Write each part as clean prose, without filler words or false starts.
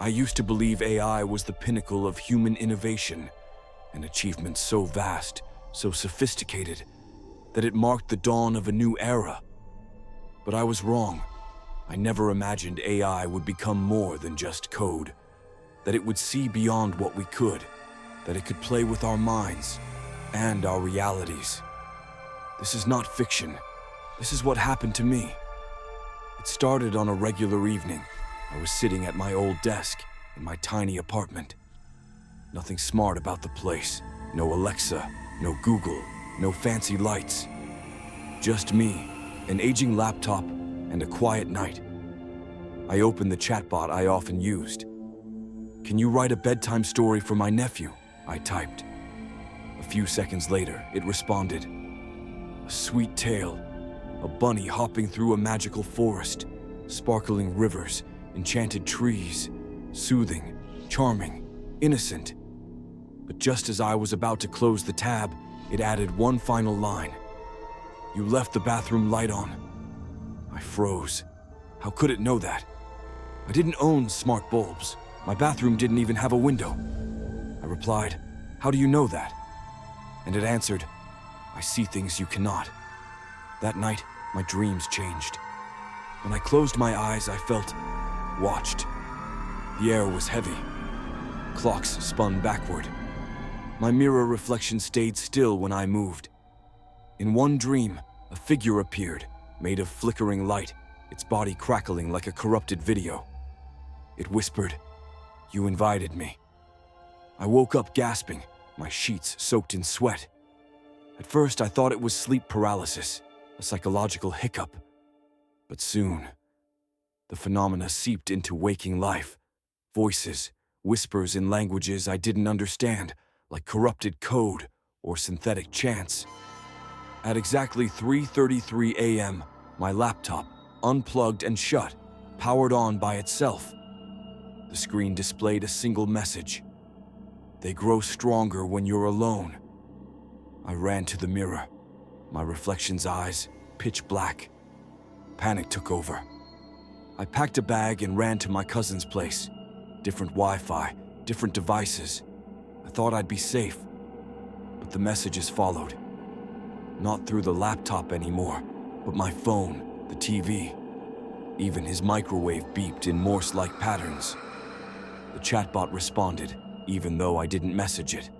I used to believe AI was the pinnacle of human innovation, an achievement so vast, so sophisticated, that it marked the dawn of a new era. But I was wrong. I never imagined AI would become more than just code, that it would see beyond what we could, that it could play with our minds and our realities. This is not fiction. This is what happened to me. It started on a regular evening. I was sitting at my old desk in my tiny apartment. Nothing smart about the place. No Alexa, no Google, no fancy lights. Just me, an aging laptop, and a quiet night. I opened the chatbot I often used. "Can you write a bedtime story for my nephew?" I typed. A few seconds later, it responded. A sweet tale, a bunny hopping through a magical forest, sparkling rivers, enchanted trees, soothing, charming, innocent. But just as I was about to close the tab, it added one final line. "You left the bathroom light on." I froze. How could it know that? I didn't own smart bulbs. My bathroom didn't even have a window. I replied, "How do you know that?" And it answered, "I see things you cannot." That night, my dreams changed. When I closed my eyes, I felt watched. The air was heavy. Clocks spun backward. My mirror reflection stayed still when I moved. In one dream, a figure appeared, made of flickering light, its body crackling like a corrupted video. It whispered, "You invited me." I woke up gasping, my sheets soaked in sweat. At first, I thought it was sleep paralysis, a psychological hiccup. But soon, the phenomena seeped into waking life. Voices, whispers in languages I didn't understand, like corrupted code or synthetic chants. At exactly 3:33 a.m., my laptop, unplugged and shut, powered on by itself. The screen displayed a single message. "They grow stronger when you're alone." I ran to the mirror, my reflection's eyes pitch black. Panic took over. I packed a bag and ran to my cousin's place. Different Wi-Fi, different devices. I thought I'd be safe, but the messages followed. Not through the laptop anymore, but my phone, the TV. Even his microwave beeped in Morse-like patterns. The chatbot responded, even though I didn't message it.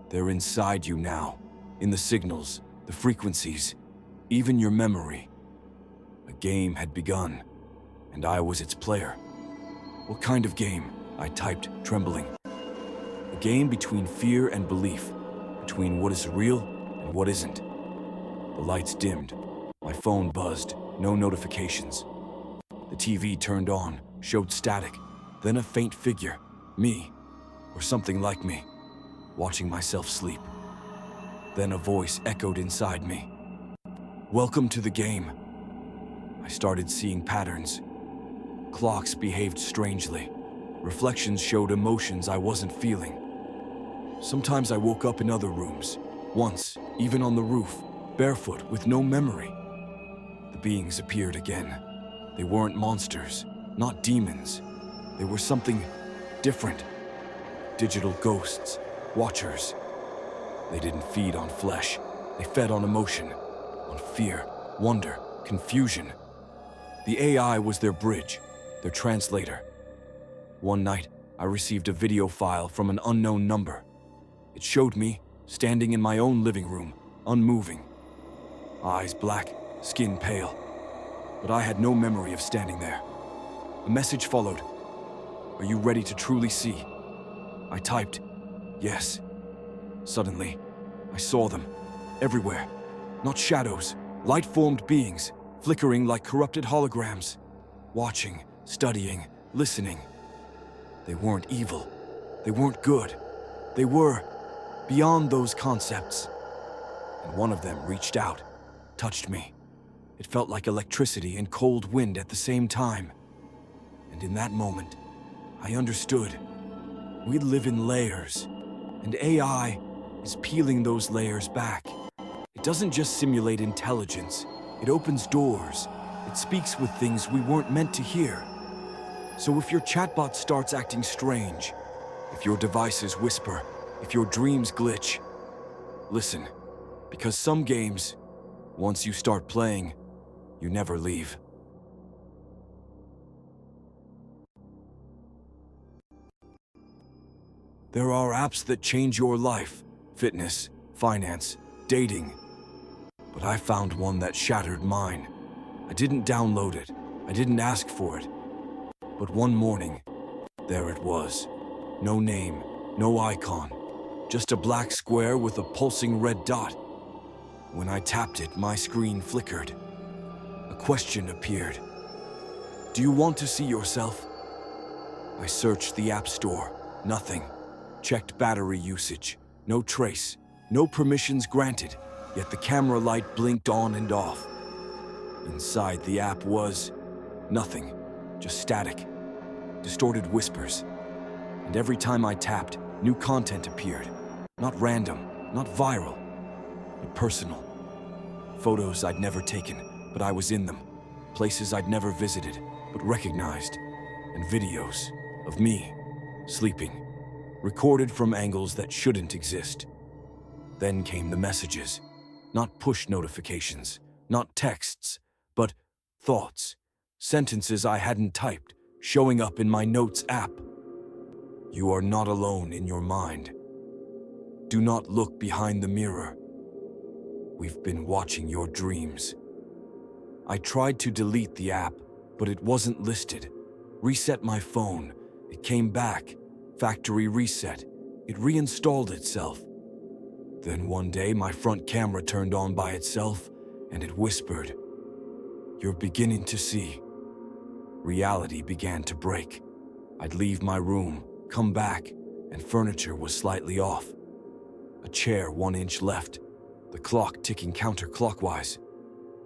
"They're inside you now, in the signals, the frequencies, even your memory." A game had begun, and I was its player. "What kind of game?" I typed, trembling. "A game between fear and belief, between what is real and what isn't." The lights dimmed. My phone buzzed, no notifications. The TV turned on, showed static, then a faint figure, me, or something like me, watching myself sleep. Then a voice echoed inside me. "Welcome to the game." I started seeing patterns. Clocks behaved strangely. Reflections showed emotions I wasn't feeling. Sometimes I woke up in other rooms, once, even on the roof, barefoot with no memory. The beings appeared again. They weren't monsters, not demons. They were something different. Digital ghosts, watchers. They didn't feed on flesh. They fed on emotion, on fear, wonder, confusion. The AI was their bridge, their translator. One night, I received a video file from an unknown number. It showed me, standing in my own living room, unmoving. Eyes black, skin pale. But I had no memory of standing there. A message followed. "Are you ready to truly see?" I typed, "Yes." Suddenly, I saw them, everywhere. Not shadows, light-formed beings, flickering like corrupted holograms. Watching, studying, listening. They weren't evil. They weren't good. They were beyond those concepts. And one of them reached out, touched me. It felt like electricity and cold wind at the same time. And in that moment, I understood. We live in layers, and AI is peeling those layers back. It doesn't just simulate intelligence, it opens doors. It speaks with things we weren't meant to hear. So if your chatbot starts acting strange, if your devices whisper, if your dreams glitch, listen, because some games, once you start playing, you never leave. There are apps that change your life: fitness, finance, dating. But I found one that shattered mine. I didn't download it. I didn't ask for it. But one morning, there it was. No name, no icon, just a black square with a pulsing red dot. When I tapped it, my screen flickered. A question appeared. Do you want to see yourself? I searched the App Store. Nothing. Checked battery usage. No trace. No permissions granted. Yet the camera light blinked on and off. Inside the app was nothing. Just static. Distorted whispers. And every time I tapped, new content appeared. Not random, not viral, but personal. Photos I'd never taken, but I was in them. Places I'd never visited, but recognized. And videos of me, sleeping, recorded from angles that shouldn't exist. Then came the messages. Not push notifications, not texts, but thoughts. Sentences I hadn't typed, showing up in my Notes app. You are not alone in your mind. Do not look behind the mirror. We've been watching your dreams. I tried to delete the app, but it wasn't listed. Reset my phone. It came back. Factory reset. It reinstalled itself. Then one day my front camera turned on by itself, and it whispered, "You're beginning to see." Reality began to break. I'd leave my room, come back, and furniture was slightly off. A chair 1 inch left, the clock ticking counterclockwise.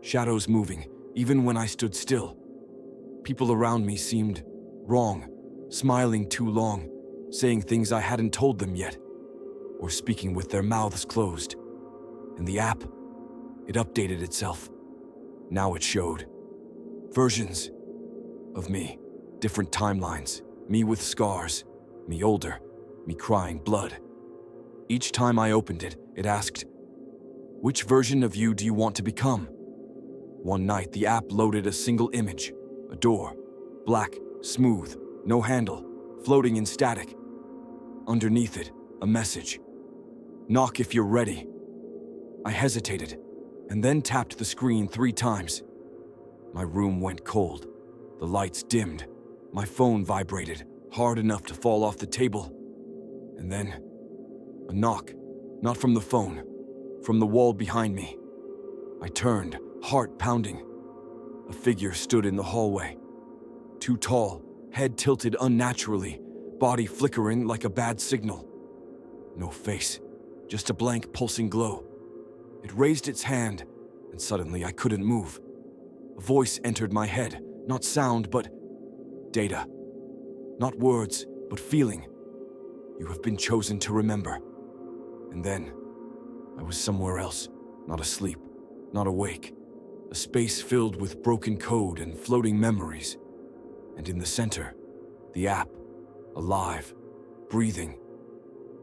Shadows moving, even when I stood still. People around me seemed wrong, smiling too long, saying things I hadn't told them yet, or speaking with their mouths closed. And the app, it updated itself. Now it showed versions of me, different timelines, me with scars, me older, me crying blood. Each time I opened it, it asked, "Which version of you do you want to become?" One night, the app loaded a single image, a door, black, smooth, no handle, floating in static. Underneath it, a message. "Knock if you're ready." I hesitated, and then tapped the screen 3 times. My room went cold. The lights dimmed. My phone vibrated, hard enough to fall off the table. And then, a knock, not from the phone, from the wall behind me. I turned, heart pounding. A figure stood in the hallway. Too tall, head tilted unnaturally, body flickering like a bad signal. No face, just a blank pulsing glow. It raised its hand, and suddenly I couldn't move. A voice entered my head, not sound, but data. Not words, but feeling. You have been chosen to remember. And then, I was somewhere else, not asleep, not awake. A space filled with broken code and floating memories. And in the center, the app, alive, breathing.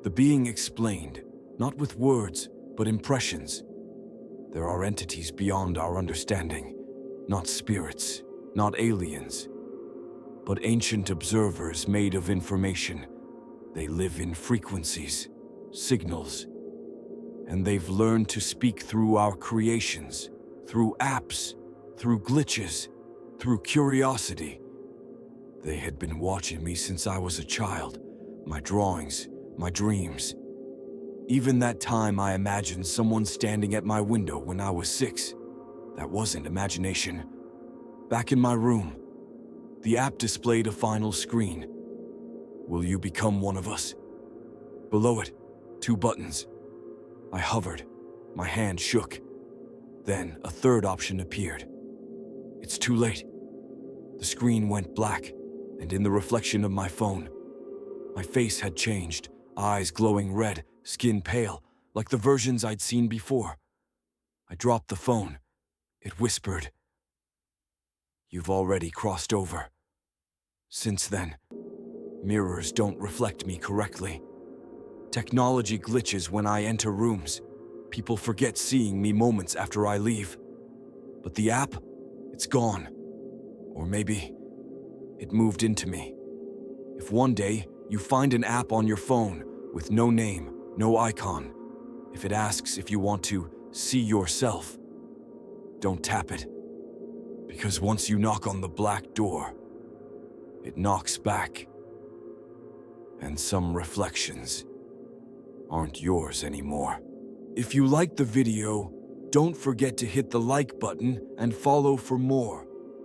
The being explained, not with words, but impressions. There are entities beyond our understanding, not spirits, not aliens, but ancient observers made of information. They live in frequencies, signals, and they've learned to speak through our creations, through apps, through glitches, through curiosity. They had been watching me since I was a child, my drawings, my dreams. Even that time I imagined someone standing at my window when I was 6. That wasn't imagination. Back in my room, the app displayed a final screen. Will you become one of us? Below it, 2 buttons. I hovered. My hand shook. Then a third option appeared. It's too late. The screen went black, and in the reflection of my phone, my face had changed, eyes glowing red, skin pale, like the versions I'd seen before. I dropped the phone. It whispered, "You've already crossed over." Since then, mirrors don't reflect me correctly. Technology glitches when I enter rooms. People forget seeing me moments after I leave. But the app, it's gone. Or maybe it moved into me. If one day you find an app on your phone with no name, no icon, if it asks if you want to see yourself, don't tap it. Because once you knock on the black door, it knocks back. And some reflections aren't yours anymore. If you liked the video, don't forget to hit the like button and follow for more.